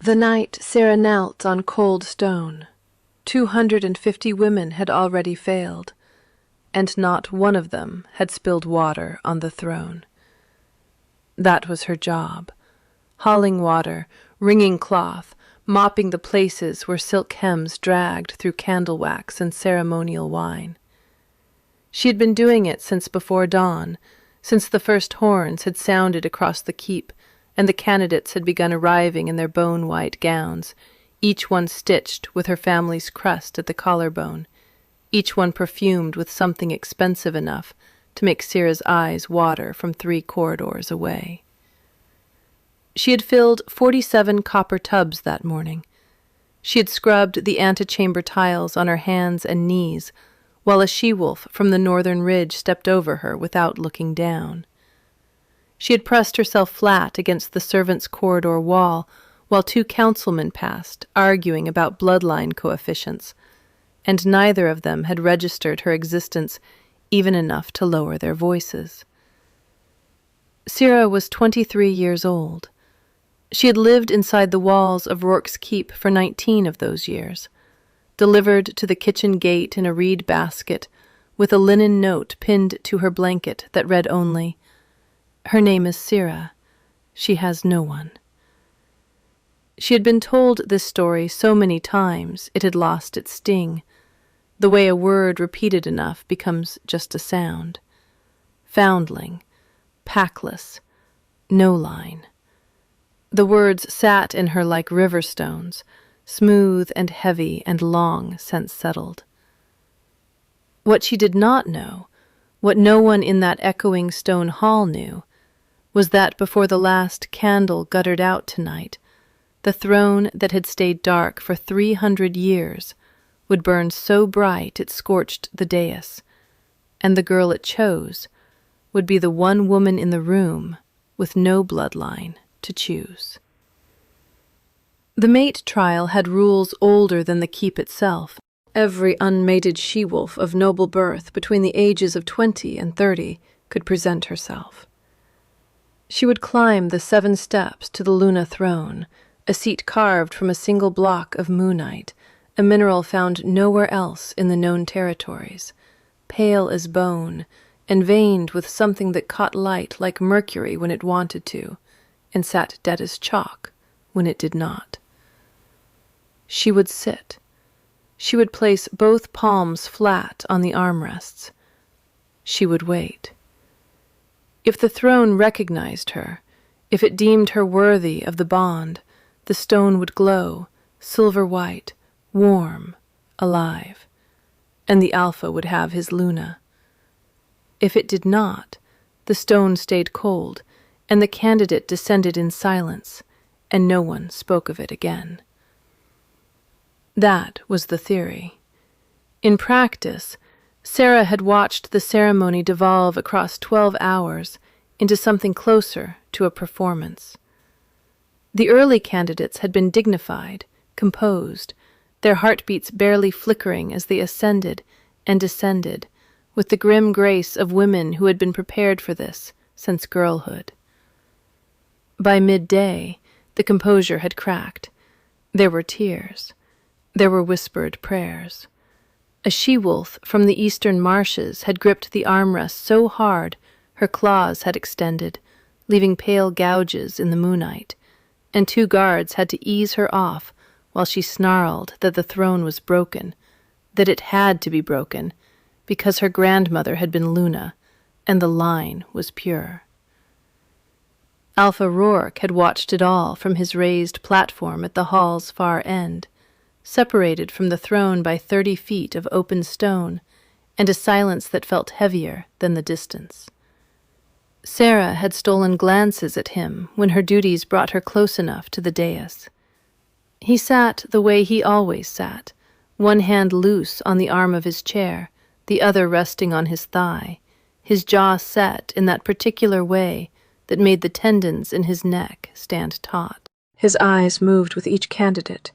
The night Sarah knelt on cold stone, 250 women had already failed, and not one of them had spilled water on the throne. That was her job, hauling water, wringing cloth, mopping the places where silk hems dragged through candle wax and ceremonial wine. She had been doing it since before dawn, since the first horns had sounded across the keep and the candidates had begun arriving in their bone-white gowns, each one stitched with her family's crest at the collarbone, each one perfumed with something expensive enough to make Sarah's eyes water from 3 corridors away. She had filled 47 copper tubs that morning. She had scrubbed the antechamber tiles on her hands and knees, while a she-wolf from the northern ridge stepped over her without looking down. She had pressed herself flat against the servants' corridor wall while 2 councilmen passed, arguing about bloodline coefficients, and neither of them had registered her existence even enough to lower their voices. Sarah was 23 years old. She had lived inside the walls of Rourke's Keep for 19 of those years, delivered to the kitchen gate in a reed basket with a linen note pinned to her blanket that read only, "Her name is Sarah. She has no one." She had been told this story so many times it had lost its sting, the way a word repeated enough becomes just a sound. Foundling, packless, no line. The words sat in her like river stones, smooth and heavy and long since settled. What she did not know, what no one in that echoing stone hall knew, was that before the last candle guttered out tonight, the throne that had stayed dark for 300 years would burn so bright it scorched the dais, and the girl it chose would be the one woman in the room with no bloodline to choose. The mate trial had rules older than the keep itself. Every unmated she-wolf of noble birth between the ages of 20 and 30 could present herself. She would climb the 7 steps to the Luna throne, a seat carved from a single block of moonite, a mineral found nowhere else in the known territories, pale as bone, and veined with something that caught light like mercury when it wanted to, and sat dead as chalk when it did not. She would sit. She would place both palms flat on the armrests. She would wait. If the throne recognized her, if it deemed her worthy of the bond, the stone would glow, silver white, warm, alive, and the Alpha would have his Luna. If it did not, the stone stayed cold, and the candidate descended in silence, and no one spoke of it again. That was the theory. In practice, Sarah had watched the ceremony devolve across 12 hours into something closer to a performance. The early candidates had been dignified, composed, their heartbeats barely flickering as they ascended and descended, with the grim grace of women who had been prepared for this since girlhood. By midday, the composure had cracked. There were tears. There were whispered prayers. A she-wolf from the eastern marshes had gripped the armrest so hard her claws had extended, leaving pale gouges in the moonlight, and 2 guards had to ease her off while she snarled that the throne was broken, that it had to be broken, because her grandmother had been Luna, and the line was pure. Alpha Rourke had watched it all from his raised platform at the hall's far end, separated from the throne by 30 feet of open stone, and a silence that felt heavier than the distance. Sarah had stolen glances at him when her duties brought her close enough to the dais. He sat the way he always sat, one hand loose on the arm of his chair, the other resting on his thigh, his jaw set in that particular way that made the tendons in his neck stand taut. His eyes moved with each candidate,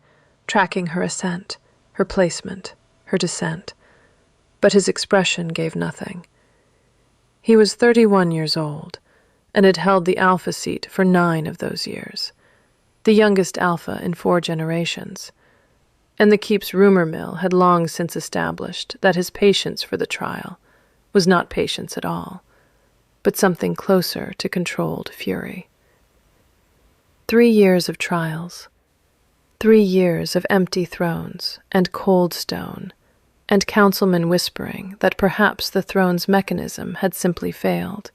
tracking her ascent, her placement, her descent, but his expression gave nothing. He was 31 years old, and had held the Alpha seat for 9 of those years. the youngest alpha in 4 generations, and the keep's rumor mill had long since established that his patience for the trial was not patience at all, but something closer to controlled fury. 3 years of trials, 3 years of empty thrones and cold stone, and councilmen whispering that perhaps the throne's mechanism had simply failed,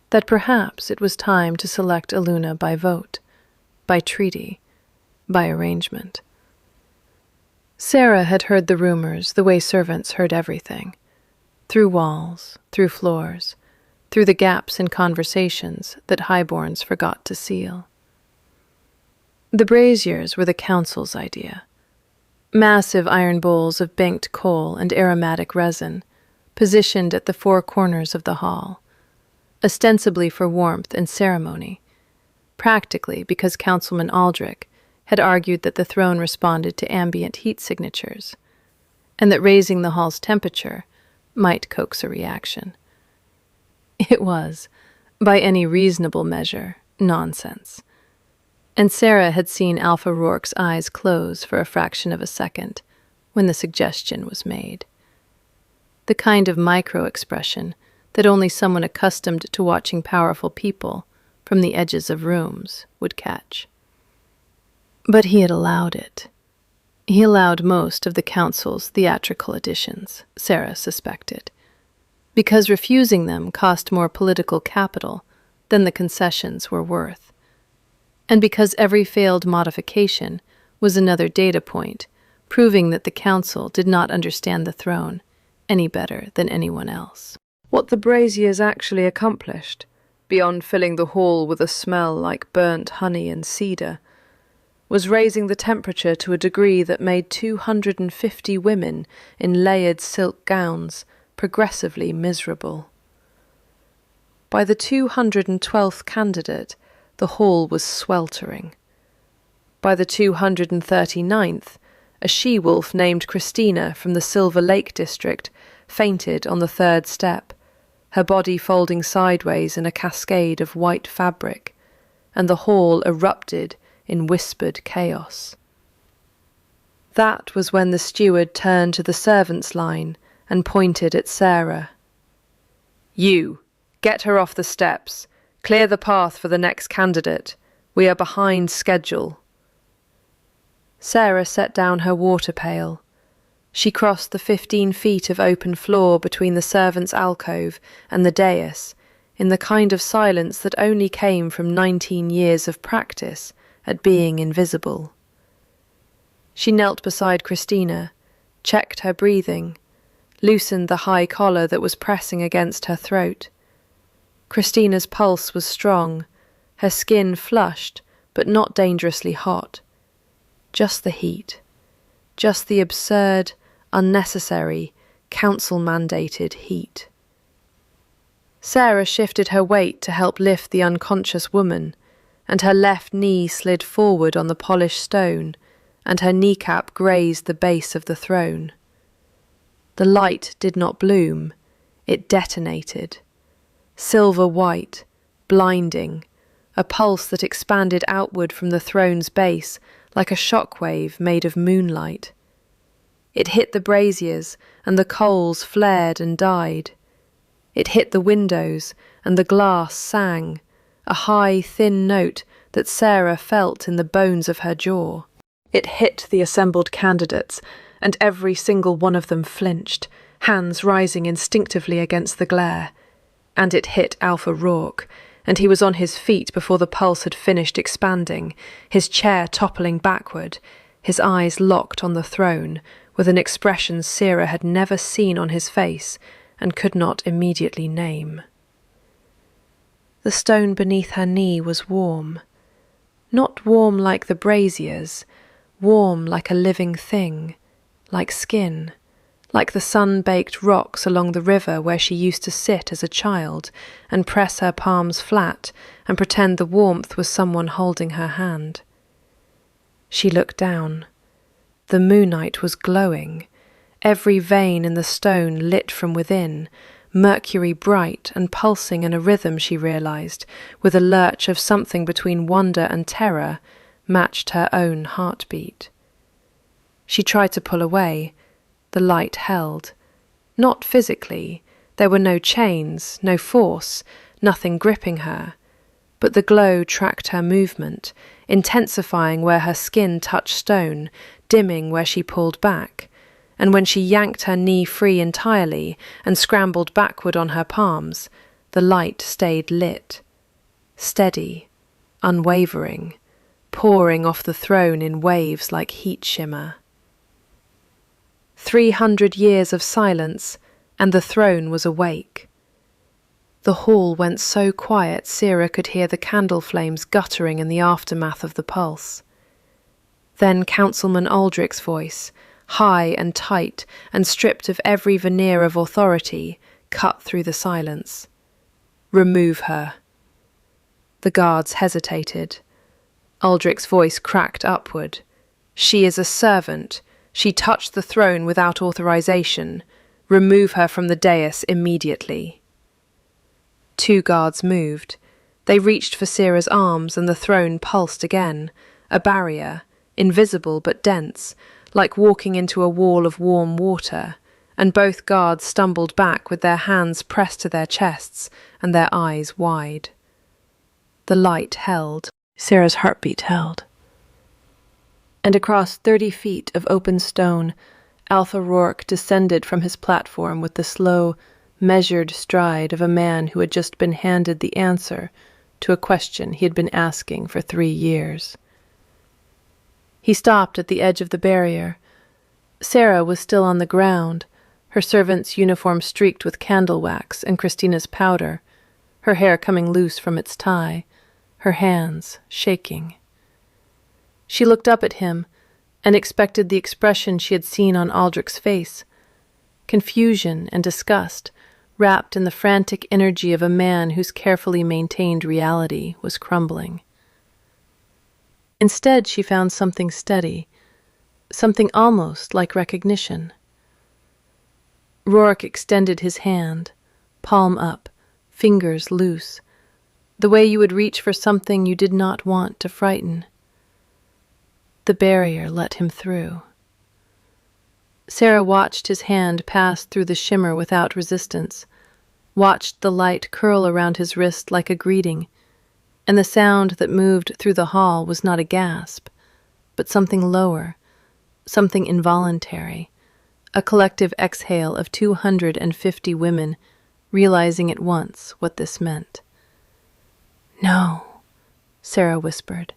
that perhaps it was time to select Eluna by vote, by treaty, by arrangement. Sarah had heard the rumors the way servants heard everything, through walls, through floors, through the gaps in conversations that highborns forgot to seal. The braziers were the council's idea. Massive iron bowls of banked coal and aromatic resin, positioned at the 4 corners of the hall, ostensibly for warmth and ceremony, practically because Councilman Aldrich had argued that the throne responded to ambient heat signatures, and that raising the hall's temperature might coax a reaction. It was, by any reasonable measure, nonsense. And Sarah had seen Alpha Rourke's eyes close for a fraction of a second when the suggestion was made. The kind of micro-expression that only someone accustomed to watching powerful people from the edges of rooms would catch. But he had allowed it. He allowed most of the council's theatrical additions, Sarah suspected, because refusing them cost more political capital than the concessions were worth, and because every failed modification was another data point proving that the council did not understand the throne any better than anyone else. What the braziers actually accomplished, beyond filling the hall with a smell like burnt honey and cedar, was raising the temperature to a degree that made 250 women in layered silk gowns progressively miserable. By the 212th candidate, the hall was sweltering. By the 239th, a she-wolf named Christina from the Silver Lake district fainted on the 3rd step, her body folding sideways in a cascade of white fabric, and the hall erupted in whispered chaos. That was when the steward turned to the servants' line and pointed at Sarah. "You, get her off the steps. Clear the path for the next candidate. We are behind schedule." Sarah set down her water pail. She crossed the 15 feet of open floor between the servants' alcove and the dais in the kind of silence that only came from 19 years of practice at being invisible. She knelt beside Christina, checked her breathing, loosened the high collar that was pressing against her throat. Christina's pulse was strong, her skin flushed but not dangerously hot. Just the heat, just the absurd, unnecessary, council-mandated heat. Sarah shifted her weight to help lift the unconscious woman, and her left knee slid forward on the polished stone, and her kneecap grazed the base of the throne. The light did not bloom, it detonated. Silver white, blinding, a pulse that expanded outward from the throne's base like a shockwave made of moonlight. It hit the braziers, and the coals flared and died. It hit the windows, and the glass sang, a high, thin note that Sarah felt in the bones of her jaw. It hit the assembled candidates, and every single one of them flinched, hands rising instinctively against the glare. And it hit Alpha Rourke, and he was on his feet before the pulse had finished expanding, his chair toppling backward, his eyes locked on the throne, with an expression Sarah had never seen on his face and could not immediately name. The stone beneath her knee was warm, not warm like the braziers, warm like a living thing, like skin, like the sun-baked rocks along the river where she used to sit as a child and press her palms flat and pretend the warmth was someone holding her hand. She looked down. The moonlight was glowing, every vein in the stone lit from within, mercury bright and pulsing in a rhythm, she realized, with a lurch of something between wonder and terror, matched her own heartbeat. She tried to pull away. The light held. Not physically. There were no chains, no force, nothing gripping her. But the glow tracked her movement, intensifying where her skin touched stone, dimming where she pulled back. And when she yanked her knee free entirely and scrambled backward on her palms, the light stayed lit. Steady, unwavering, pouring off the throne in waves like heat shimmer. 300 years of silence, and the throne was awake. The hall went so quiet Sarah could hear the candle flames guttering in the aftermath of the pulse. Then Councilman Aldrich's voice, high and tight and stripped of every veneer of authority, cut through the silence. "Remove her." The guards hesitated. Aldrich's voice cracked upward. "She is a servant. She touched the throne without authorization. Remove her from the dais immediately." 2 guards moved. They reached for Sarah's arms, and the throne pulsed again, a barrier, invisible but dense, like walking into a wall of warm water, and both guards stumbled back with their hands pressed to their chests and their eyes wide. The light held. Sarah's heartbeat held. And across 30 feet of open stone, Alpha Rourke descended from his platform with the slow, measured stride of a man who had just been handed the answer to a question he had been asking for 3 years. He stopped at the edge of the barrier. Sarah was still on the ground, her servant's uniform streaked with candle wax and Christina's powder, her hair coming loose from its tie, her hands shaking. She looked up at him and expected the expression she had seen on Aldrich's face, confusion and disgust, wrapped in the frantic energy of a man whose carefully maintained reality was crumbling. Instead, she found something steady, something almost like recognition. Rourke extended his hand, palm up, fingers loose, the way you would reach for something you did not want to frighten. The barrier let him through. Sarah watched his hand pass through the shimmer without resistance, watched the light curl around his wrist like a greeting, and the sound that moved through the hall was not a gasp, but something lower, something involuntary, a collective exhale of 250 women realizing at once what this meant. "No," Sarah whispered.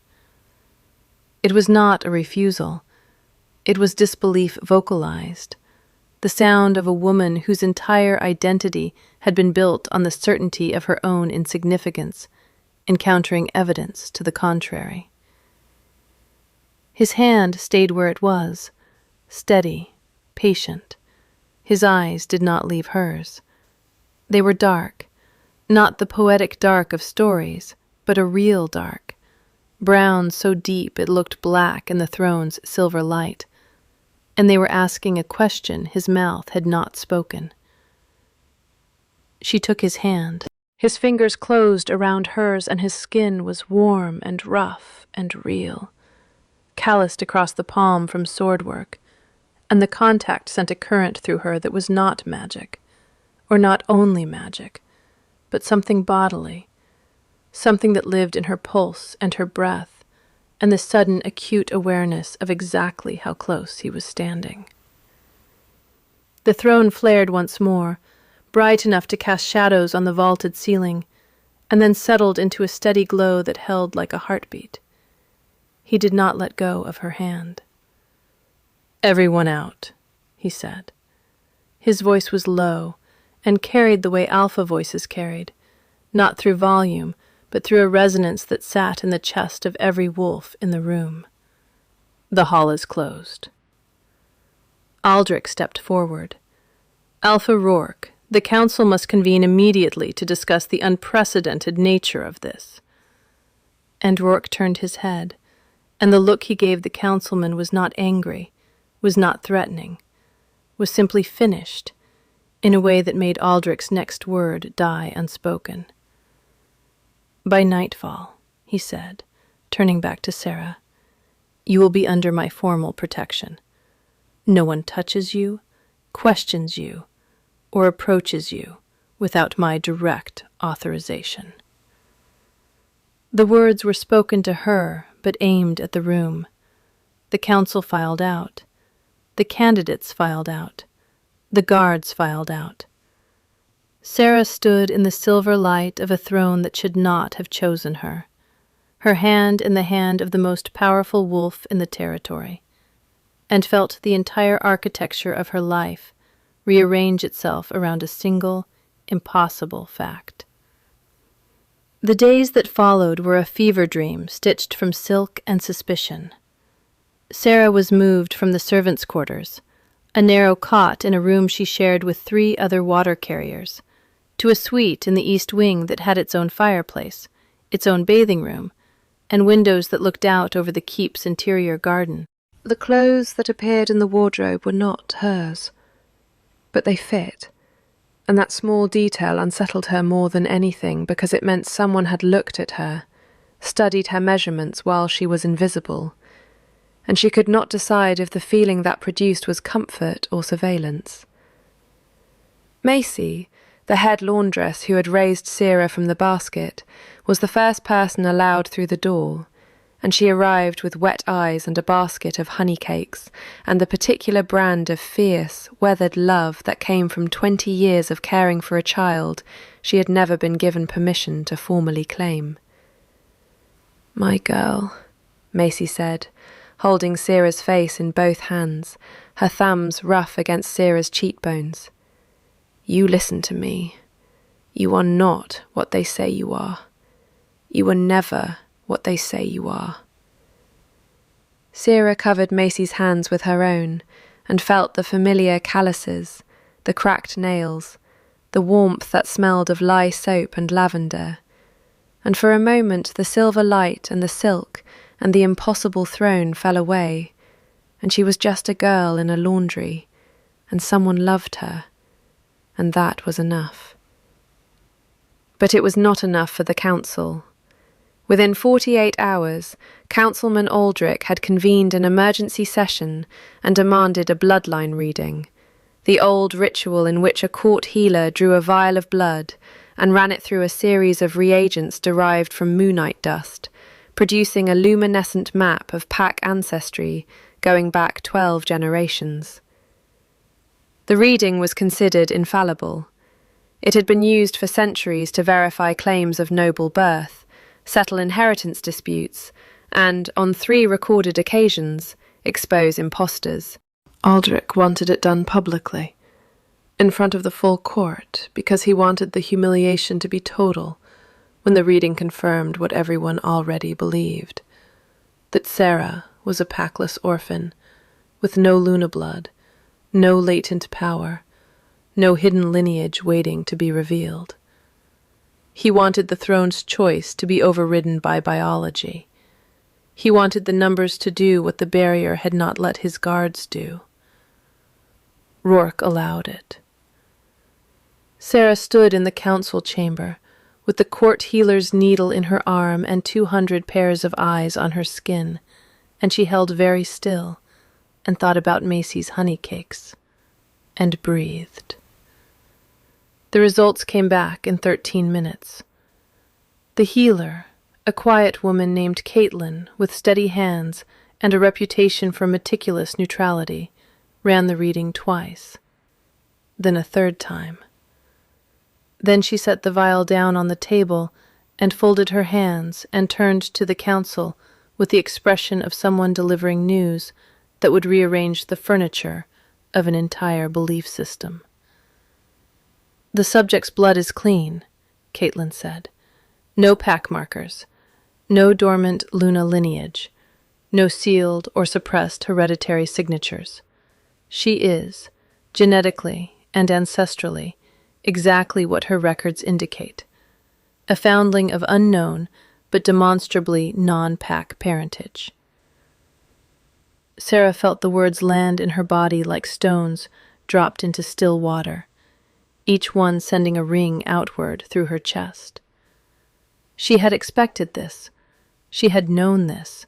It was not a refusal. It was disbelief vocalized, the sound of a woman whose entire identity had been built on the certainty of her own insignificance, encountering evidence to the contrary. His hand stayed where it was, steady, patient. His eyes did not leave hers. They were dark, not the poetic dark of stories, but a real dark, brown so deep it looked black in the throne's silver light, and they were asking a question his mouth had not spoken. She took his hand. His fingers closed around hers, and his skin was warm and rough and real, calloused across the palm from sword work, and the contact sent a current through her that was not magic, or not only magic, but something bodily, something that lived in her pulse and her breath, and the sudden acute awareness of exactly how close he was standing. The throne flared once more, bright enough to cast shadows on the vaulted ceiling, and then settled into a steady glow that held like a heartbeat. He did not let go of her hand. "Everyone out," he said. His voice was low, and carried the way alpha voices carried, not through volume, but through a resonance that sat in the chest of every wolf in the room. "The hall is closed." Aldrich stepped forward. "Alpha Rourke, the council must convene immediately to discuss the unprecedented nature of this." And Rourke turned his head, and the look he gave the councilman was not angry, was not threatening, was simply finished, in a way that made Aldrich's next word die unspoken. "By nightfall," he said, turning back to Sarah, You will be under my formal protection. No one touches you, questions you, or approaches you without my direct authorization." The words were spoken to her, but aimed at the room. The council filed out. The candidates filed out. The guards filed out. Sarah stood in the silver light of a throne that should not have chosen her, her hand in the hand of the most powerful wolf in the territory, and felt the entire architecture of her life rearrange itself around a single, impossible fact. The days that followed were a fever dream stitched from silk and suspicion. Sarah was moved from the servants' quarters, a narrow cot in a room she shared with 3 other water carriers, to a suite in the east wing that had its own fireplace, its own bathing room, and windows that looked out over the keep's interior garden. The clothes that appeared in the wardrobe were not hers, but they fit, and that small detail unsettled her more than anything because it meant someone had looked at her, studied her measurements while she was invisible, and she could not decide if the feeling that produced was comfort or surveillance. Macy, the head laundress who had raised Sarah from the basket, was the first person allowed through the door, and she arrived with wet eyes and a basket of honey cakes and the particular brand of fierce, weathered love that came from 20 years of caring for a child she had never been given permission to formally claim. "My girl," Macy said, holding Sarah's face in both hands, her thumbs rough against Sarah's cheekbones. "You listen to me. You are not what they say you are. You are never what they say you are." Sarah covered Macy's hands with her own and felt the familiar calluses, the cracked nails, the warmth that smelled of lye soap and lavender, and for a moment the silver light and the silk and the impossible throne fell away, and she was just a girl in a laundry, and someone loved her, and that was enough. But it was not enough for the council. Within 48 hours, Councilman Aldrich had convened an emergency session and demanded a bloodline reading, the old ritual in which a court healer drew a vial of blood and ran it through a series of reagents derived from moonite dust, producing a luminescent map of pack ancestry going back 12 generations. The reading was considered infallible. It had been used for centuries to verify claims of noble birth, settle inheritance disputes, and, on 3 recorded occasions, expose impostors. Aldrich wanted it done publicly, in front of the full court, because he wanted the humiliation to be total when the reading confirmed what everyone already believed, that Sarah was a packless orphan, with no Luna blood, no latent power, no hidden lineage waiting to be revealed. He wanted the throne's choice to be overridden by biology. He wanted the numbers to do what the barrier had not let his guards do. Rourke allowed it. Sarah stood in the council chamber, with the court healer's needle in her arm and 200 pairs of eyes on her skin, and she held very still and thought about Macy's honey cakes, and breathed. The results came back in 13 minutes. The healer, a quiet woman named Caitlin, with steady hands and a reputation for meticulous neutrality, ran the reading twice, then a third time. Then she set the vial down on the table and folded her hands and turned to the council with the expression of someone delivering news that would rearrange the furniture of an entire belief system. "The subject's blood is clean," Caitlin said. "No pack markers, no dormant Luna lineage, no sealed or suppressed hereditary signatures. She is, genetically and ancestrally, exactly what her records indicate, a foundling of unknown but demonstrably non-pack parentage." Sarah felt the words land in her body like stones dropped into still water, each one sending a ring outward through her chest. She had expected this. She had known this.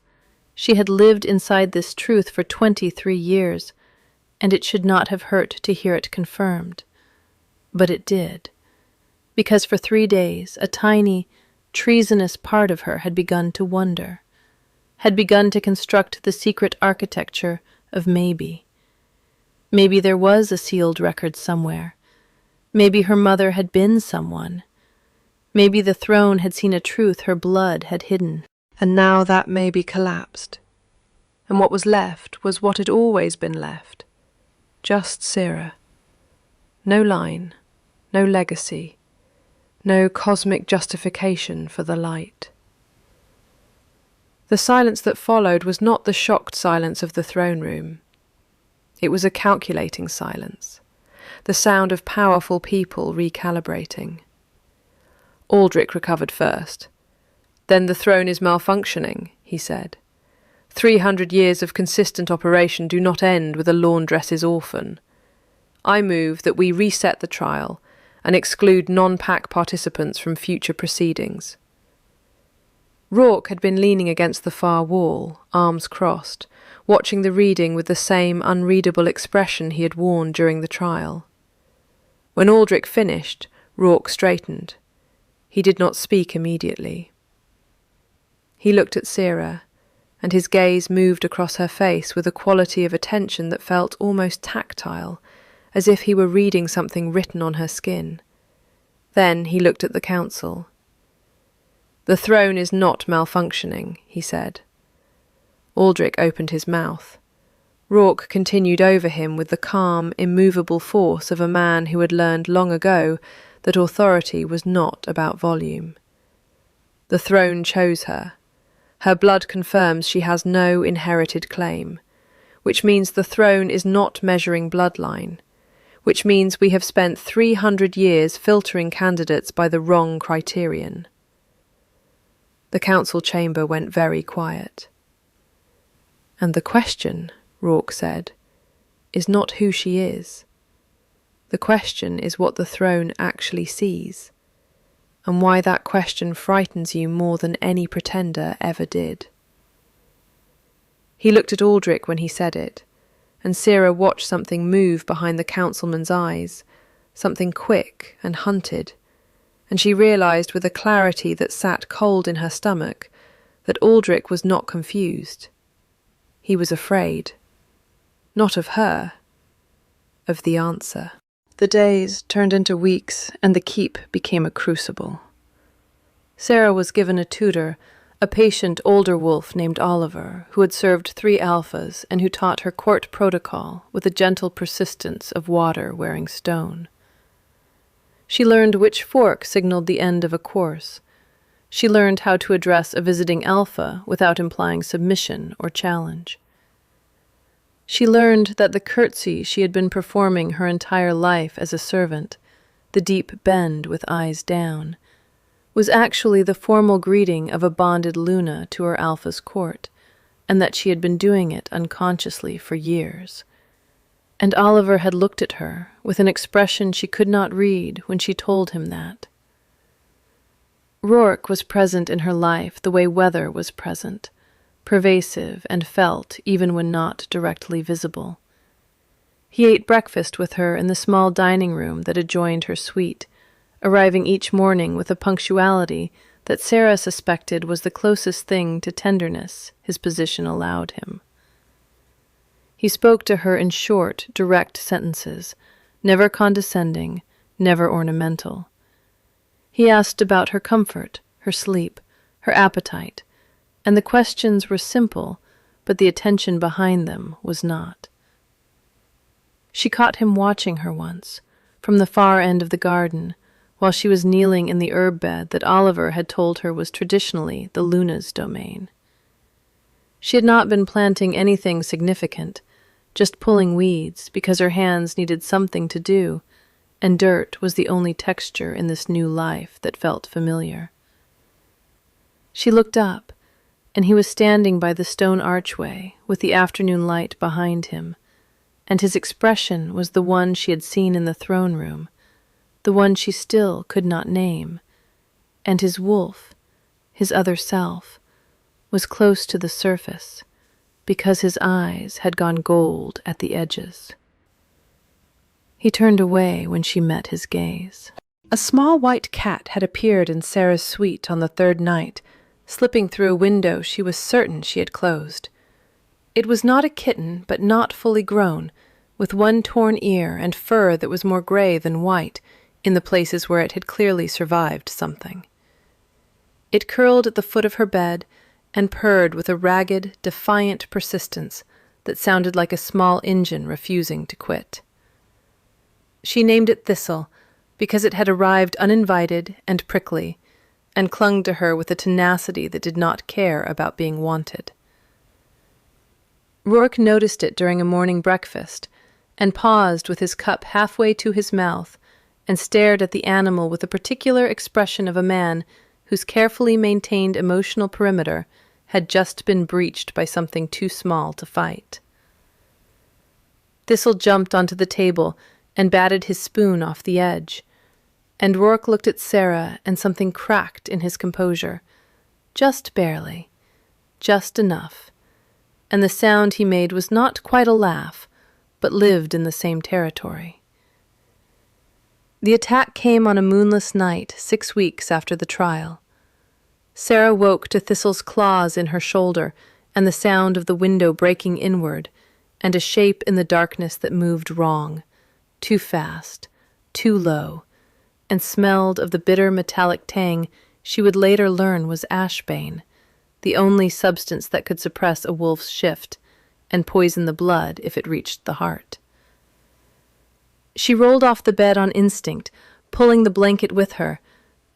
She had lived inside this truth for 23 years, and it should not have hurt to hear it confirmed. But it did, because for 3 days a tiny, treasonous part of her had begun to wonder, had begun to construct the secret architecture of maybe. Maybe there was a sealed record somewhere. Maybe her mother had been someone. Maybe the throne had seen a truth her blood had hidden. And now that maybe collapsed. And what was left was what had always been left. Just Sarah. No line, no legacy, no cosmic justification for the light. The silence that followed was not the shocked silence of the throne room. It was a calculating silence, the sound of powerful people recalibrating. Aldrich recovered first. "Then the throne is malfunctioning," he said. 300 years of consistent operation do not end with a laundress's orphan. I move that we reset the trial and exclude non-pack participants from future proceedings. Rourke had been leaning against the far wall, arms crossed, watching the reading with the same unreadable expression he had worn during the trial. When Aldrich finished, Rourke straightened. He did not speak immediately. He looked at Sarah, and his gaze moved across her face with a quality of attention that felt almost tactile, as if he were reading something written on her skin. Then he looked at the council. "The throne is not malfunctioning," he said. Aldrich opened his mouth. Rourke continued over him with the calm, immovable force of a man who had learned long ago that authority was not about volume. "The throne chose her. Her blood confirms she has no inherited claim, which means the throne is not measuring bloodline, which means we have spent 300 years filtering candidates by the wrong criterion." The council chamber went very quiet. "And the question," Rourke said, "is not who she is. The question is what the throne actually sees, and why that question frightens you more than any pretender ever did." He looked at Aldrich when he said it, and Sarah watched something move behind the councilman's eyes, something quick and hunted, and she realized with a clarity that sat cold in her stomach that Aldrich was not confused. He was afraid. Not of her, of the answer. The days turned into weeks, and the keep became a crucible. Sarah was given a tutor, a patient older wolf named Oliver, who had served 3 alphas and who taught her court protocol with a gentle persistence of water wearing stone. She learned which fork signaled the end of a course. She learned how to address a visiting alpha without implying submission or challenge. She learned that the curtsy she had been performing her entire life as a servant, the deep bend with eyes down, was actually the formal greeting of a bonded Luna to her alpha's court, and that she had been doing it unconsciously for years. And Oliver had looked at her with an expression she could not read when she told him that. Rourke was present in her life the way weather was present, pervasive and felt even when not directly visible. He ate breakfast with her in the small dining room that adjoined her suite, arriving each morning with a punctuality that Sarah suspected was the closest thing to tenderness his position allowed him. He spoke to her in short, direct sentences, never condescending, never ornamental. He asked about her comfort, her sleep, her appetite, and the questions were simple, but the attention behind them was not. She caught him watching her once, from the far end of the garden, while she was kneeling in the herb bed that Oliver had told her was traditionally the Luna's domain. She had not been planting anything significant, just pulling weeds because her hands needed something to do, and dirt was the only texture in this new life that felt familiar. She looked up, and he was standing by the stone archway with the afternoon light behind him, and his expression was the one she had seen in the throne room, the one she still could not name, and his wolf, his other self, was close to the surface because his eyes had gone gold at the edges. He turned away when she met his gaze. A small white cat had appeared in Sarah's suite on the third night, slipping through a window she was certain she had closed. It was not a kitten, but not fully grown, with one torn ear and fur that was more gray than white in the places where it had clearly survived something. It curled at the foot of her bed and purred with a ragged, defiant persistence that sounded like a small engine refusing to quit. She named it Thistle because it had arrived uninvited and prickly, and clung to her with a tenacity that did not care about being wanted. Rourke noticed it during a morning breakfast, and paused with his cup halfway to his mouth, and stared at the animal with a particular expression of a man whose carefully maintained emotional perimeter had just been breached by something too small to fight. Thistle jumped onto the table and batted his spoon off the edge, and Rourke looked at Sarah and something cracked in his composure, just barely, just enough, and the sound he made was not quite a laugh, but lived in the same territory. The attack came on a moonless night 6 weeks after the trial. Sarah woke to Thistle's claws in her shoulder and the sound of the window breaking inward, and a shape in the darkness that moved wrong, too fast, too low, and smelled of the bitter metallic tang she would later learn was ashbane, the only substance that could suppress a wolf's shift and poison the blood if it reached the heart. She rolled off the bed on instinct, pulling the blanket with her,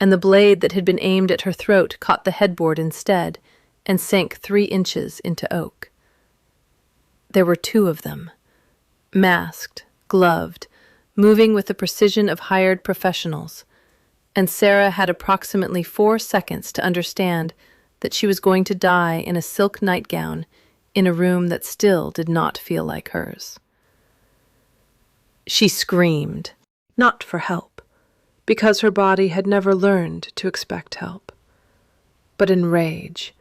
and the blade that had been aimed at her throat caught the headboard instead and sank 3 inches into oak. There were 2 of them, masked, gloved, moving with the precision of hired professionals, and Sarah had approximately 4 seconds to understand that she was going to die in a silk nightgown in a room that still did not feel like hers. She screamed, not for help, because her body had never learned to expect help, but in rage,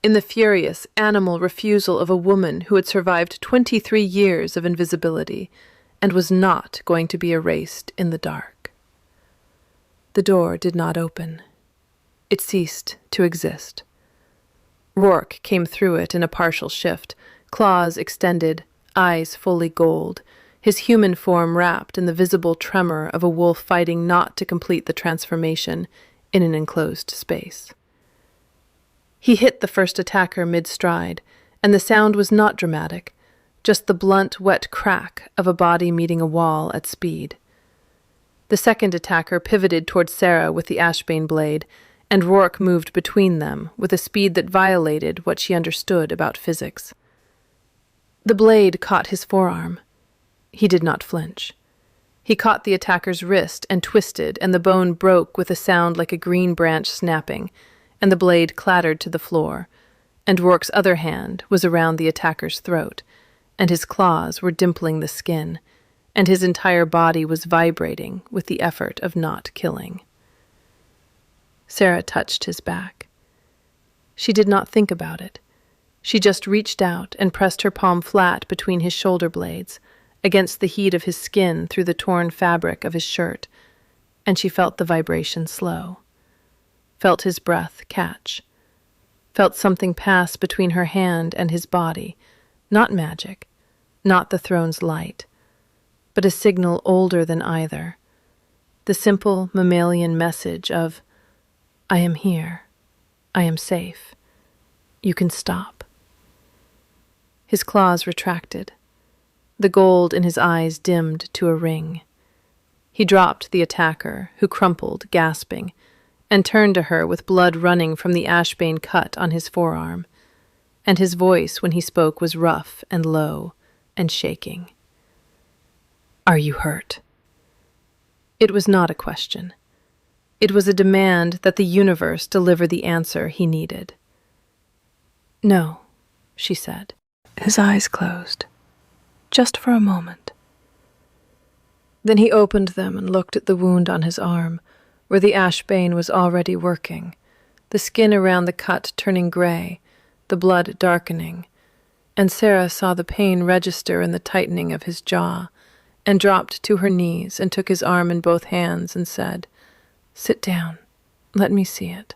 in the furious animal refusal of a woman who had survived 23 years of invisibility and was not going to be erased in the dark. The door did not open. It ceased to exist. Rourke came through it in a partial shift, claws extended, eyes fully gold, his human form wrapped in the visible tremor of a wolf fighting not to complete the transformation in an enclosed space. He hit the first attacker mid-stride, and the sound was not dramatic, just the blunt, wet crack of a body meeting a wall at speed. The second attacker pivoted toward Sarah with the ashbane blade, and Rourke moved between them with a speed that violated what she understood about physics. The blade caught his forearm. He did not flinch. He caught the attacker's wrist and twisted, and the bone broke with a sound like a green branch snapping, and the blade clattered to the floor, and Rourke's other hand was around the attacker's throat, and his claws were dimpling the skin, and his entire body was vibrating with the effort of not killing. Sarah touched his back. She did not think about it. She just reached out and pressed her palm flat between his shoulder blades, against the heat of his skin through the torn fabric of his shirt, and she felt the vibration slow, felt his breath catch, felt something pass between her hand and his body, not magic, not the throne's light, but a signal older than either, the simple mammalian message of, I am here, I am safe, you can stop. His claws retracted. The gold in his eyes dimmed to a ring. He dropped the attacker, who crumpled, gasping, and turned to her with blood running from the ashbane cut on his forearm, and his voice when he spoke was rough and low and shaking. Are you hurt? It was not a question. It was a demand that the universe deliver the answer he needed. No, she said. His eyes closed, just for a moment. Then he opened them and looked at the wound on his arm, where the ashbane was already working, the skin around the cut turning gray, the blood darkening, and Sarah saw the pain register in the tightening of his jaw, and dropped to her knees and took his arm in both hands and said, "Sit down. Let me see it,"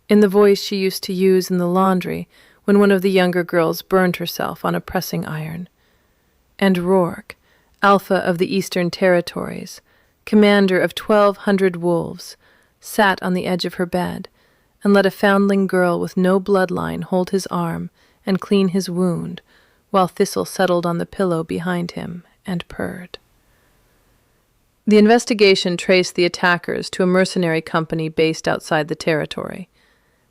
in the voice she used to use in the laundry when one of the younger girls burned herself on a pressing iron. And Rourke, alpha of the Eastern Territories, commander of 1,200 wolves, sat on the edge of her bed and let a foundling girl with no bloodline hold his arm and clean his wound, while Thistle settled on the pillow behind him and purred. The investigation traced the attackers to a mercenary company based outside the territory.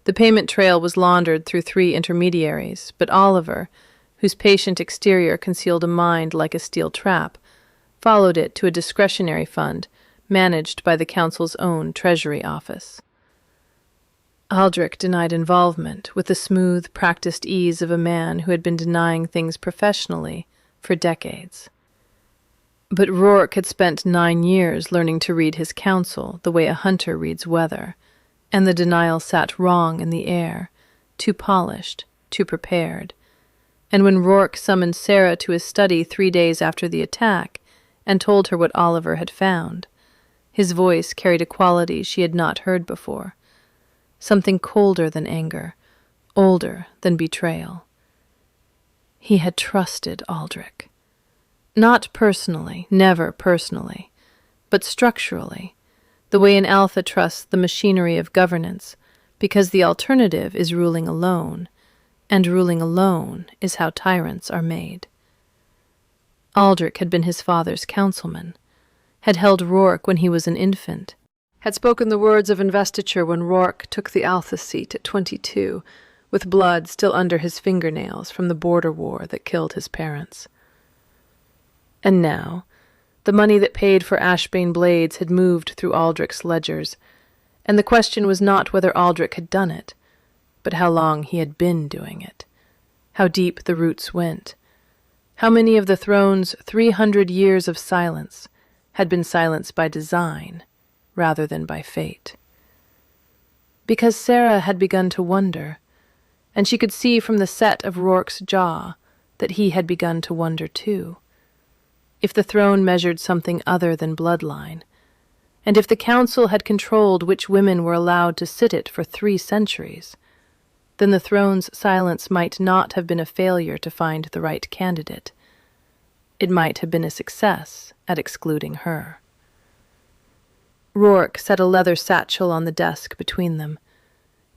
The payment trail was laundered through 3 intermediaries, but Oliver, whose patient exterior concealed a mind like a steel trap, followed it to a discretionary fund managed by the council's own treasury office. Aldrich denied involvement with the smooth, practiced ease of a man who had been denying things professionally for decades. But Rourke had spent 9 years learning to read his counsel the way a hunter reads weather, and the denial sat wrong in the air, too polished, too prepared. And when Rourke summoned Sarah to his study 3 days after the attack and told her what Oliver had found, his voice carried a quality she had not heard before, something colder than anger, older than betrayal. He had trusted Aldrich. Not personally, never personally, but structurally, the way an alpha trusts the machinery of governance, because the alternative is ruling alone, and ruling alone is how tyrants are made. Aldrich had been his father's councilman, had held Rourke when he was an infant, had spoken the words of investiture when Rourke took the alpha seat at 22, with blood still under his fingernails from the border war that killed his parents. And now, the money that paid for Ashbane blades had moved through Aldrich's ledgers, and the question was not whether Aldrich had done it, but how long he had been doing it, how deep the roots went, how many of the throne's 300 years of silence had been silence by design rather than by fate. Because Sarah had begun to wonder, and she could see from the set of Rourke's jaw that he had begun to wonder too. If the throne measured something other than bloodline, and if the council had controlled which women were allowed to sit it for 3 centuries, then the throne's silence might not have been a failure to find the right candidate. It might have been a success at excluding her. Rourke set a leather satchel on the desk between them.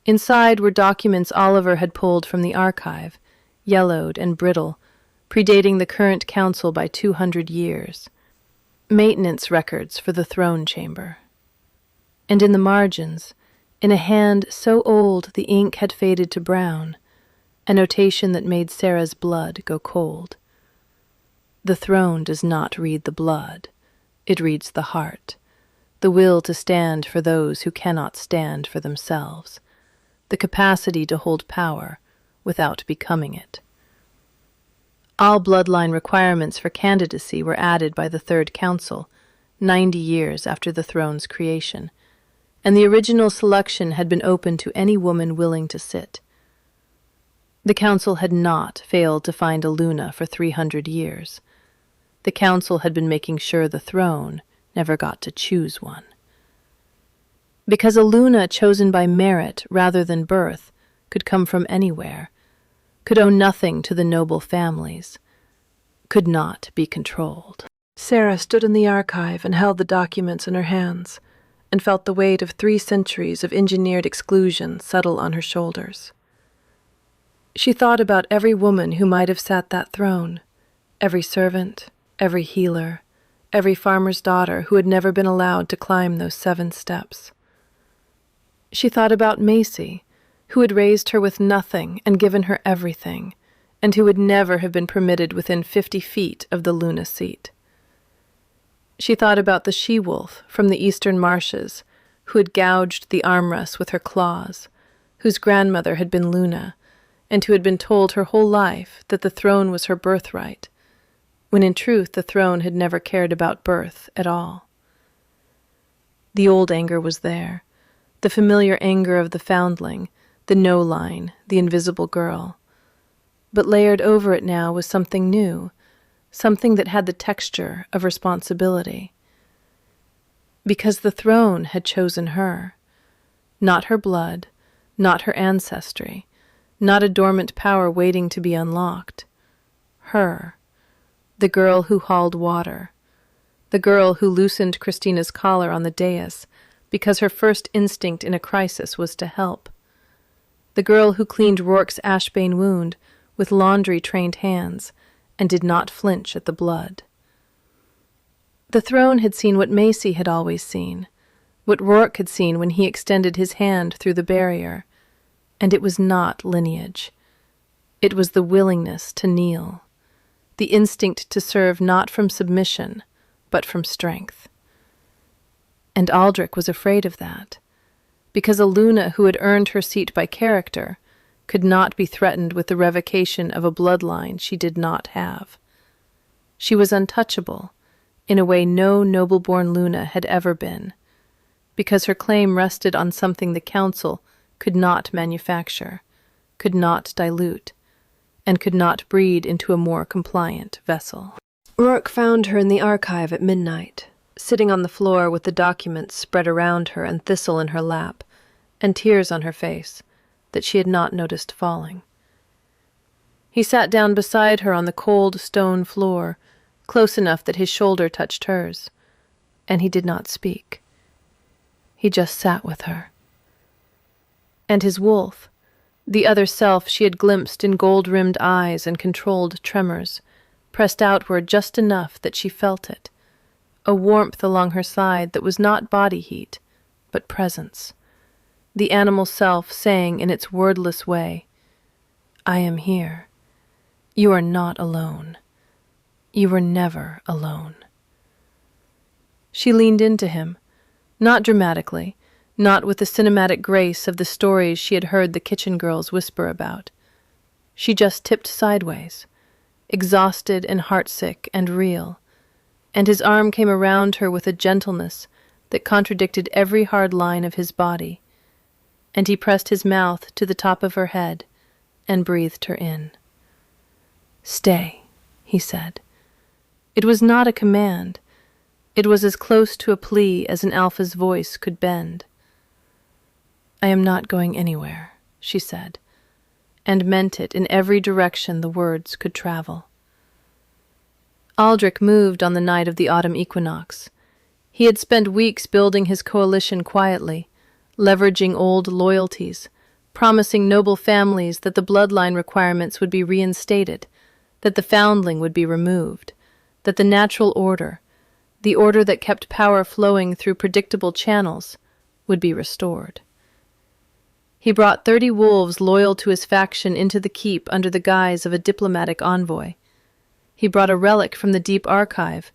Inside were documents Oliver had pulled from the archive, yellowed and brittle, predating the current council by 200 years, maintenance records for the throne chamber. And in the margins, in a hand so old the ink had faded to brown, a notation that made Sarah's blood go cold. The throne does not read the blood, it reads the heart, the will to stand for those who cannot stand for themselves, the capacity to hold power without becoming it. All bloodline requirements for candidacy were added by the Third Council, 90 years after the throne's creation, and the original selection had been open to any woman willing to sit. The council had not failed to find a Luna for 300 years. The council had been making sure the throne never got to choose one. Because a Luna chosen by merit rather than birth could come from anywhere, could owe nothing to the noble families, could not be controlled. Sarah stood in the archive and held the documents in her hands, and felt the weight of 3 centuries of engineered exclusion settle on her shoulders. She thought about every woman who might have sat that throne, every servant, every healer, every farmer's daughter who had never been allowed to climb those 7 steps. She thought about Macy, who had raised her with nothing and given her everything, and who would never have been permitted within 50 feet of the Luna seat. She thought about the she-wolf from the eastern marshes, who had gouged the armrests with her claws, whose grandmother had been Luna, and who had been told her whole life that the throne was her birthright, when in truth the throne had never cared about birth at all. The old anger was there, the familiar anger of the foundling, the no line, the invisible girl. But layered over it now was something new, something that had the texture of responsibility. Because the throne had chosen her, not her blood, not her ancestry, not a dormant power waiting to be unlocked. Her, the girl who hauled water, the girl who loosened Christina's collar on the dais because her first instinct in a crisis was to help, the girl who cleaned Rourke's ashbane wound with laundry-trained hands and did not flinch at the blood. The throne had seen what Macy had always seen, what Rourke had seen when he extended his hand through the barrier, and it was not lineage. It was the willingness to kneel, the instinct to serve not from submission, but from strength. And Aldrich was afraid of that, because a Luna who had earned her seat by character could not be threatened with the revocation of a bloodline she did not have. She was untouchable, in a way no noble-born Luna had ever been, because her claim rested on something the council could not manufacture, could not dilute, and could not breed into a more compliant vessel. Rourke found her in the archive at midnight, sitting on the floor with the documents spread around her and Thistle in her lap, and tears on her face that she had not noticed falling. He sat down beside her on the cold stone floor, close enough that his shoulder touched hers, and he did not speak. He just sat with her. And his wolf, the other self she had glimpsed in gold-rimmed eyes and controlled tremors, pressed outward just enough that she felt it, a warmth along her side that was not body heat, but presence. The animal self saying in its wordless way, "I am here. You are not alone. You were never alone." She leaned into him, not dramatically, not with the cinematic grace of the stories she had heard the kitchen girls whisper about. She just tipped sideways, exhausted and heartsick and real, and his arm came around her with a gentleness that contradicted every hard line of his body, and he pressed his mouth to the top of her head and breathed her in. "Stay," he said. It was not a command. It was as close to a plea as an alpha's voice could bend. "I am not going anywhere," she said, and meant it in every direction the words could travel. Aldrich moved on the night of the autumn equinox. He had spent weeks building his coalition quietly, leveraging old loyalties, promising noble families that the bloodline requirements would be reinstated, that the foundling would be removed, that the natural order, the order that kept power flowing through predictable channels, would be restored. He brought 30 wolves loyal to his faction into the keep under the guise of a diplomatic envoy. He brought a relic from the deep archive,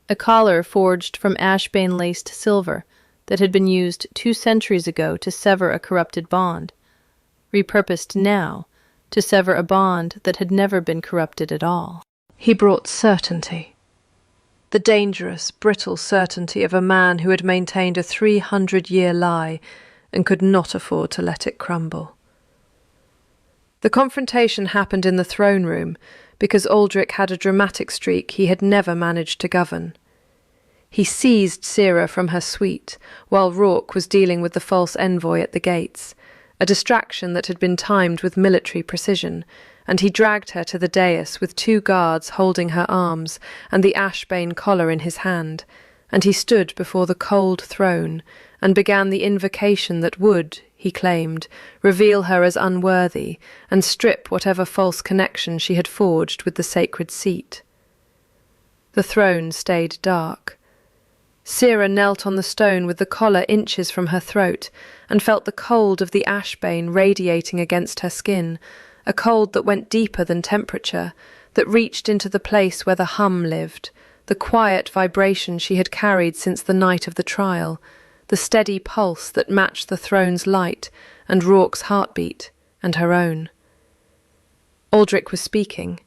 a collar forged from ashbane-laced silver that had been used 2 centuries ago to sever a corrupted bond, repurposed now to sever a bond that had never been corrupted at all. He brought certainty, the dangerous, brittle certainty of a man who had maintained a 300-year lie and could not afford to let it crumble. The confrontation happened in the throne room because Aldrich had a dramatic streak he had never managed to govern. He seized Sira from her suite while Rourke was dealing with the false envoy at the gates, a distraction that had been timed with military precision, and he dragged her to the dais with 2 guards holding her arms and the ashbane collar in his hand, and he stood before the cold throne and began the invocation that would, he claimed, reveal her as unworthy and strip whatever false connection she had forged with the sacred seat. The throne stayed dark. Sira knelt on the stone with the collar inches from her throat and felt the cold of the ashbane radiating against her skin, a cold that went deeper than temperature, that reached into the place where the hum lived, the quiet vibration she had carried since the night of the trial, the steady pulse that matched the throne's light and Rourke's heartbeat and her own. Aldrich was speaking.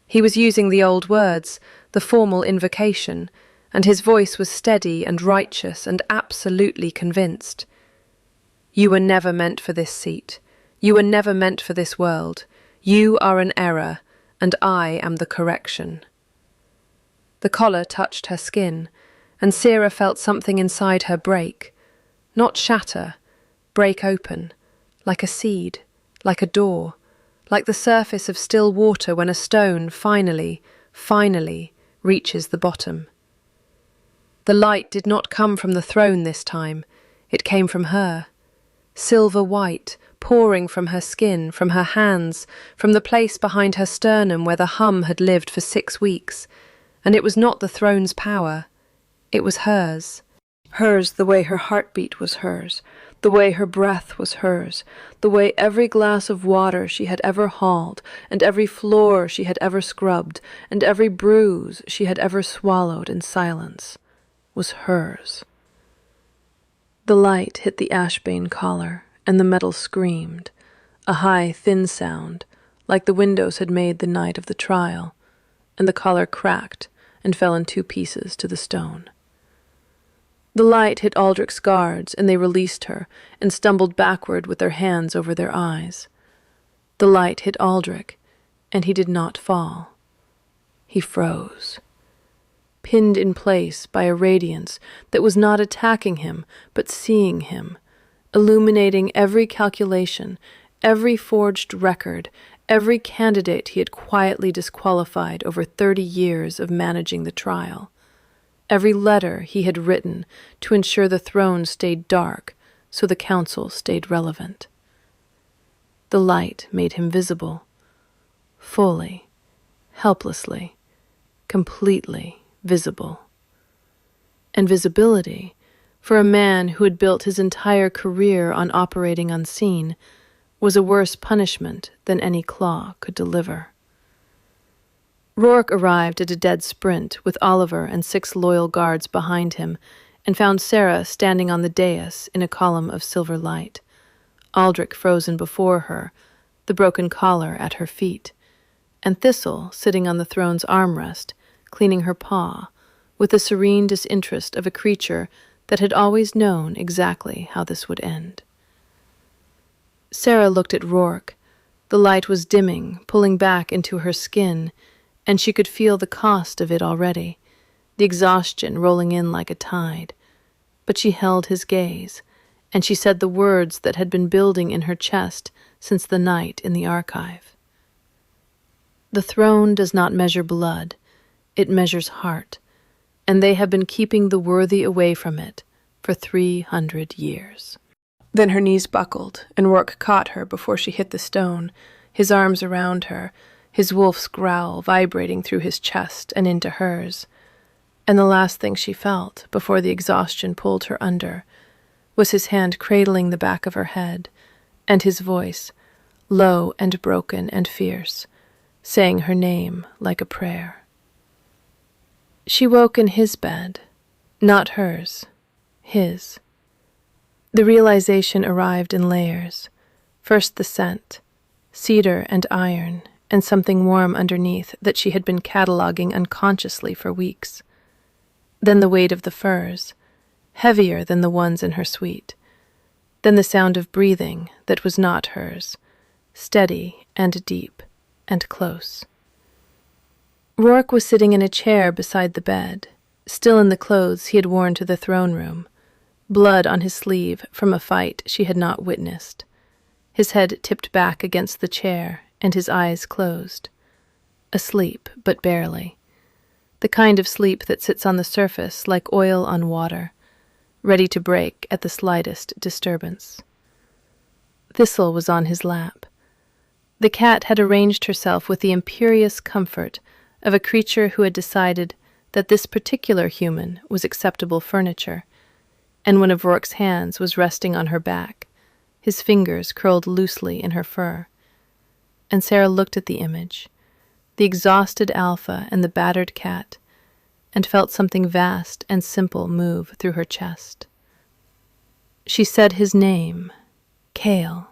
He was using the old words, the formal invocation, and his voice was steady and righteous and absolutely convinced. "You were never meant for this seat. You were never meant for this world. You are an error, and I am the correction." The collar touched her skin, and Sarah felt something inside her break. Not shatter, break open, like a seed, like a door, like the surface of still water when a stone finally reaches the bottom. The light did not come from the throne this time. It came from her. Silver white, pouring from her skin, from her hands, from the place behind her sternum where the hum had lived for 6 weeks. And it was not the throne's power. It was hers. Hers the way her heartbeat was hers, the way her breath was hers, the way every glass of water she had ever hauled, and every floor she had ever scrubbed, and every bruise she had ever swallowed in silence was hers. The light hit the ashbane collar, and the metal screamed, a high, thin sound, like the windows had made the night of the trial, and the collar cracked and fell in 2 pieces to the stone. The light hit Aldrich's guards, and they released her and stumbled backward with their hands over their eyes. The light hit Aldrich, and he did not fall. He froze, pinned in place by a radiance that was not attacking him, but seeing him, illuminating every calculation, every forged record, every candidate he had quietly disqualified over 30 years of managing the trial. Every letter he had written to ensure the throne stayed dark so the council stayed relevant. The light made him visible, fully, helplessly, completely visible. And visibility, for a man who had built his entire career on operating unseen, was a worse punishment than any claw could deliver. Rourke arrived at a dead sprint with Oliver and 6 loyal guards behind him, and found Sarah standing on the dais in a column of silver light, Aldrich frozen before her, the broken collar at her feet, and Thistle sitting on the throne's armrest, cleaning her paw, with the serene disinterest of a creature that had always known exactly how this would end. Sarah looked at Rourke. The light was dimming, pulling back into her skin, and she could feel the cost of it already, the exhaustion rolling in like a tide. But she held his gaze, and she said the words that had been building in her chest since the night in the archive. The throne does not measure blood, it measures heart, and they have been keeping the worthy away from it for 300 years. Then her knees buckled, and Rourke caught her before she hit the stone, his arms around her, his wolf's growl vibrating through his chest and into hers. And the last thing she felt, before the exhaustion pulled her under, was his hand cradling the back of her head, and his voice, low and broken and fierce, saying her name like a prayer. She woke in his bed, not hers, his. The realization arrived in layers. First the scent, cedar and iron, and something warm underneath that she had been cataloging unconsciously for weeks. Then the weight of the furs, heavier than the ones in her suite. Then the sound of breathing that was not hers, steady and deep and close. Rourke was sitting in a chair beside the bed, still in the clothes he had worn to the throne room, blood on his sleeve from a fight she had not witnessed. His head tipped back against the chair, and his eyes closed. Asleep, but barely. The kind of sleep that sits on the surface like oil on water, ready to break at the slightest disturbance. Thistle was on his lap. The cat had arranged herself with the imperious comfort of a creature who had decided that this particular human was acceptable furniture, and one of Rourke's hands was resting on her back, his fingers curled loosely in her fur. And Sarah looked at the image, the exhausted alpha and the battered cat, and felt something vast and simple move through her chest. She said his name, Cale,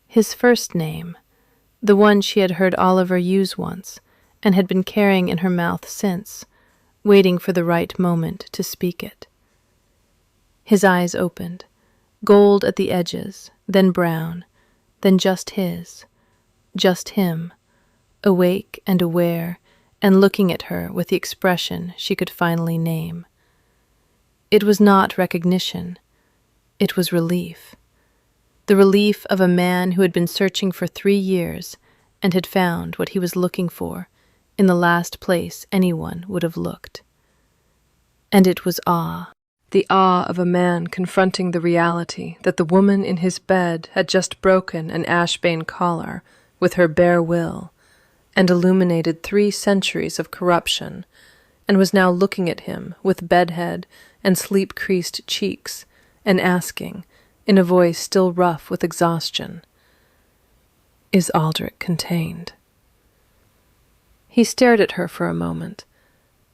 his first name, the one she had heard Oliver use once, and had been carrying in her mouth since, waiting for the right moment to speak it. His eyes opened, gold at the edges, then brown, then just his, just him, awake and aware, and looking at her with the expression she could finally name. It was not recognition, it was relief. The relief of a man who had been searching for 3 years and had found what he was looking for in the last place anyone would have looked. And it was awe. The awe of a man confronting the reality that the woman in his bed had just broken an ashbane collar with her bare will and illuminated 3 centuries of corruption, and was now looking at him with bedhead and sleep-creased cheeks and asking, in a voice still rough with exhaustion, "Is Aldrich contained?" He stared at her for a moment.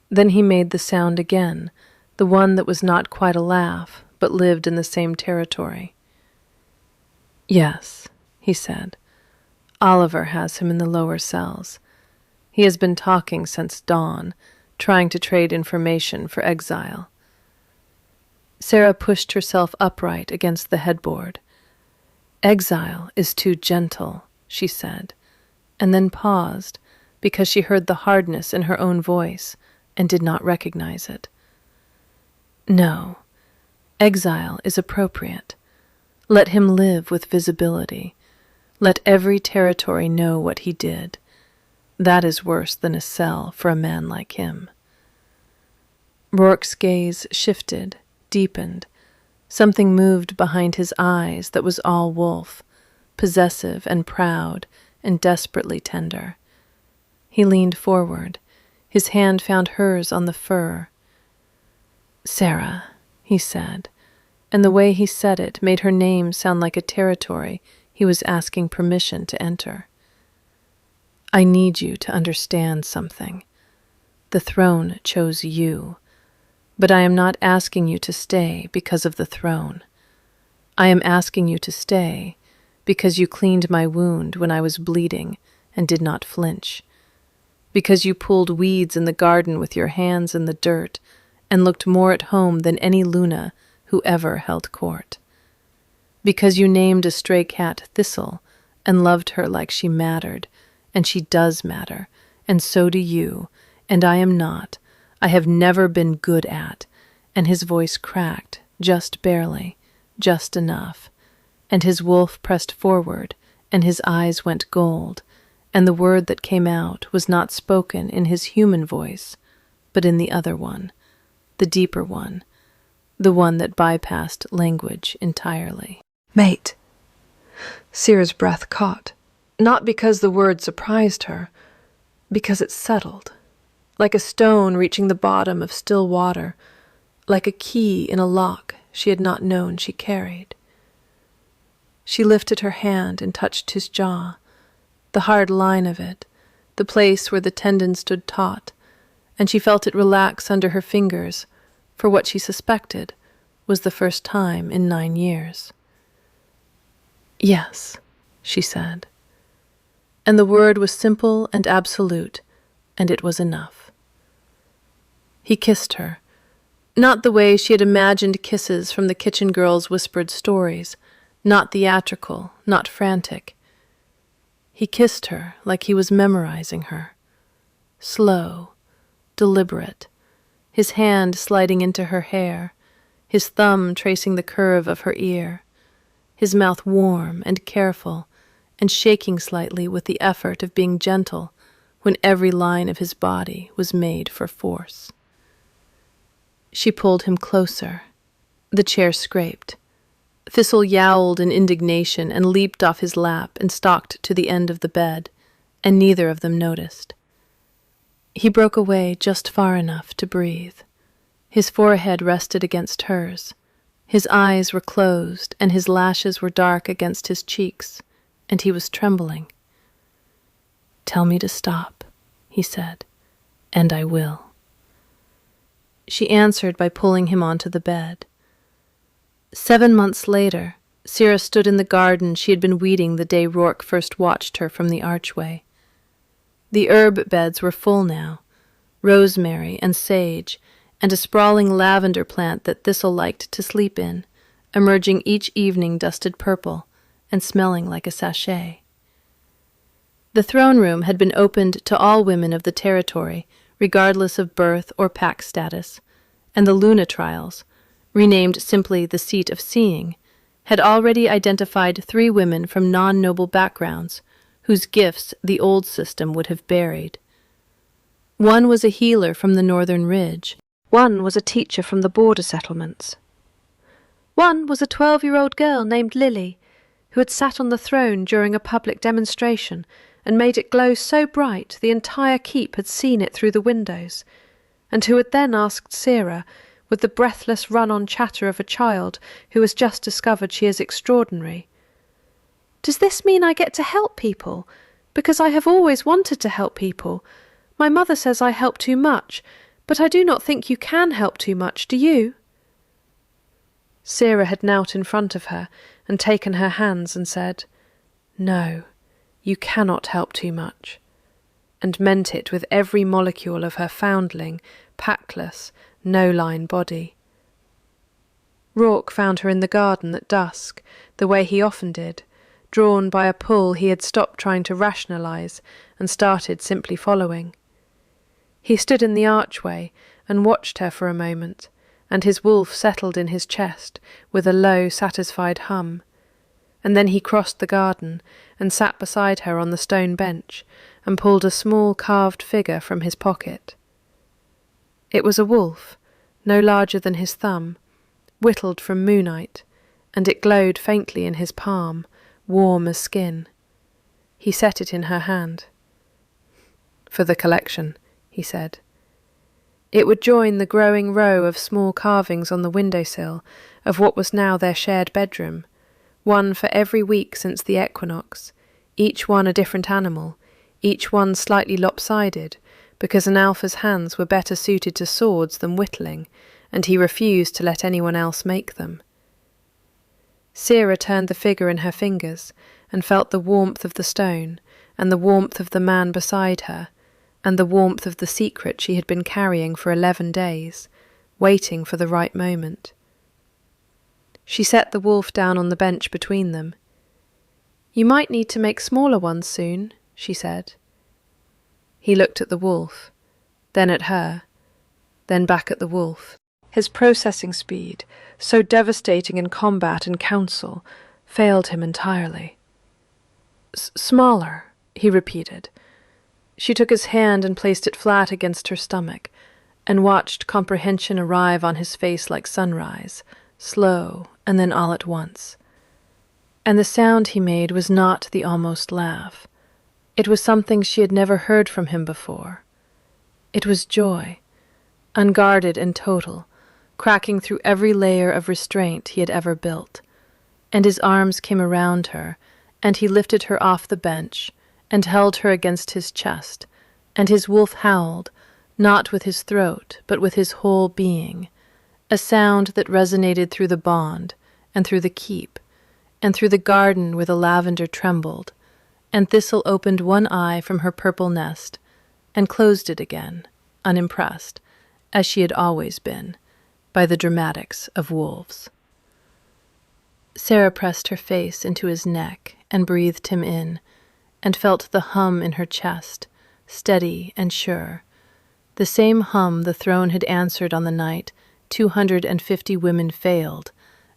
Then he made the sound again, the one that was not quite a laugh, but lived in the same territory. "Yes," he said. "Oliver has him in the lower cells. He has been talking since dawn, trying to trade information for exile." Sarah pushed herself upright against the headboard. "Exile is too gentle," she said, and then paused because she heard the hardness in her own voice and did not recognize it. "No, exile is appropriate. Let him live with visibility. Let every territory know what he did. That is worse than a cell for a man like him." Rourke's gaze shifted, deepened. Something moved behind his eyes that was all wolf, possessive and proud and desperately tender. He leaned forward. His hand found hers on the fur. "Sarah," he said, and the way he said it made her name sound like a territory he was asking permission to enter. "I need you to understand something. The throne chose you, but I am not asking you to stay because of the throne. I am asking you to stay because you cleaned my wound when I was bleeding and did not flinch, because you pulled weeds in the garden with your hands in the dirt and looked more at home than any Luna who ever held court, because you named a stray cat Thistle and loved her like she mattered, and she does matter, and so do you, and I am not. I have never been good at," and his voice cracked, just barely, just enough, and his wolf pressed forward, and his eyes went gold, and the word that came out was not spoken in his human voice, but in the other one, the deeper one, the one that bypassed language entirely. "Mate." Sarah's breath caught, not because the word surprised her, because it settled, like a stone reaching the bottom of still water, like a key in a lock she had not known she carried. She lifted her hand and touched his jaw, the hard line of it, the place where the tendon stood taut, and she felt it relax under her fingers for what she suspected was the first time in 9 years. "Yes," she said. And the word was simple and absolute, and it was enough. He kissed her, not the way she had imagined kisses from the kitchen girl's whispered stories, not theatrical, not frantic. He kissed her like he was memorizing her, slow, deliberate, his hand sliding into her hair, his thumb tracing the curve of her ear, his mouth warm and careful, and shaking slightly with the effort of being gentle when every line of his body was made for force. She pulled him closer. The chair scraped. Thistle yowled in indignation and leaped off his lap and stalked to the end of the bed, and neither of them noticed. He broke away just far enough to breathe. His forehead rested against hers. His eyes were closed, and his lashes were dark against his cheeks, and he was trembling. "Tell me to stop," he said, "and I will." She answered by pulling him onto the bed. 7 months later, Sarah stood in the garden she had been weeding the day Rourke first watched her from the archway. The herb beds were full now, rosemary and sage, and a sprawling lavender plant that Thistle liked to sleep in, emerging each evening dusted purple, and smelling like a sachet. The throne room had been opened to all women of the territory, regardless of birth or pack status, and the Luna trials, renamed simply the Seat of Seeing, had already identified 3 women from non-noble backgrounds whose gifts the old system would have buried. One was a healer from the northern ridge. One was a teacher from the border settlements. One was a 12-year-old girl named Lily, who had sat on the throne during a public demonstration and made it glow so bright the entire keep had seen it through the windows, and who had then asked Sarah, with the breathless run-on chatter of a child who has just discovered she is extraordinary, "Does this mean I get to help people? Because I have always wanted to help people. My mother says I help too much, but I do not think you can help too much, do you?" Sarah had knelt in front of her and taken her hands and said, "No, you cannot help too much," and meant it with every molecule of her foundling, packless, no-line body. Rourke found her in the garden at dusk, the way he often did, drawn by a pull he had stopped trying to rationalize and started simply following. He stood in the archway and watched her for a moment, and his wolf settled in his chest with a low, satisfied hum, and then he crossed the garden and sat beside her on the stone bench and pulled a small carved figure from his pocket. It was a wolf, no larger than his thumb, whittled from moonite, and it glowed faintly in his palm, warm as skin. He set it in her hand. "For the collection," he said. It would join the growing row of small carvings on the windowsill of what was now their shared bedroom, one for every week since the equinox, each one a different animal, each one slightly lopsided, because an alpha's hands were better suited to swords than whittling, and he refused to let anyone else make them. Sarah turned the figure in her fingers and felt the warmth of the stone, and the warmth of the man beside her, and the warmth of the secret she had been carrying for 11 days, waiting for the right moment. She set the wolf down on the bench between them. "You might need to make smaller ones soon," she said. He looked at the wolf, then at her, then back at the wolf. His processing speed, so devastating in combat and council, failed him entirely. "Smaller," he repeated. She took his hand and placed it flat against her stomach, and watched comprehension arrive on his face like sunrise, slow and then all at once. And the sound he made was not the almost laugh. It was something she had never heard from him before. It was joy, unguarded and total, cracking through every layer of restraint he had ever built. And his arms came around her, and he lifted her off the bench, and held her against his chest, and his wolf howled, not with his throat, but with his whole being, a sound that resonated through the bond, and through the keep, and through the garden where the lavender trembled, and Thistle opened one eye from her purple nest, and closed it again, unimpressed, as she had always been, by the dramatics of wolves. Sarah pressed her face into his neck and breathed him in, and felt the hum in her chest, steady and sure, the same hum the throne had answered on the night 250 women failed,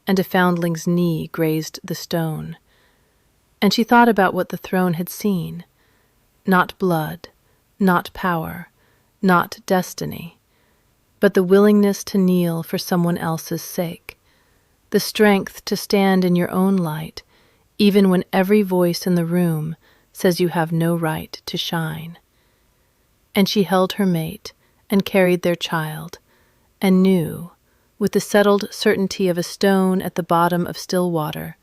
and a foundling's knee grazed the stone. And she thought about what the throne had seen. Not blood, not power, not destiny, but the willingness to kneel for someone else's sake, the strength to stand in your own light, even when every voice in the room says you have no right to shine. And she held her mate and carried their child, and knew, with the settled certainty of a stone at the bottom of still water,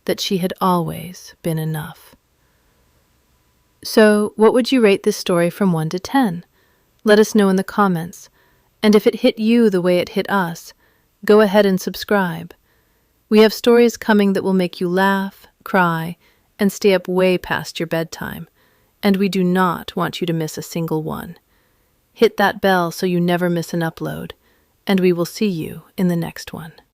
that she had always been enough. So, what would you rate this story from 1 to 10? Let us know in the comments, and if it hit you the way it hit us, go ahead and subscribe. We have stories coming that will make you laugh, cry, and stay up way past your bedtime, and we do not want you to miss a single one. Hit that bell so you never miss an upload, and we will see you in the next one.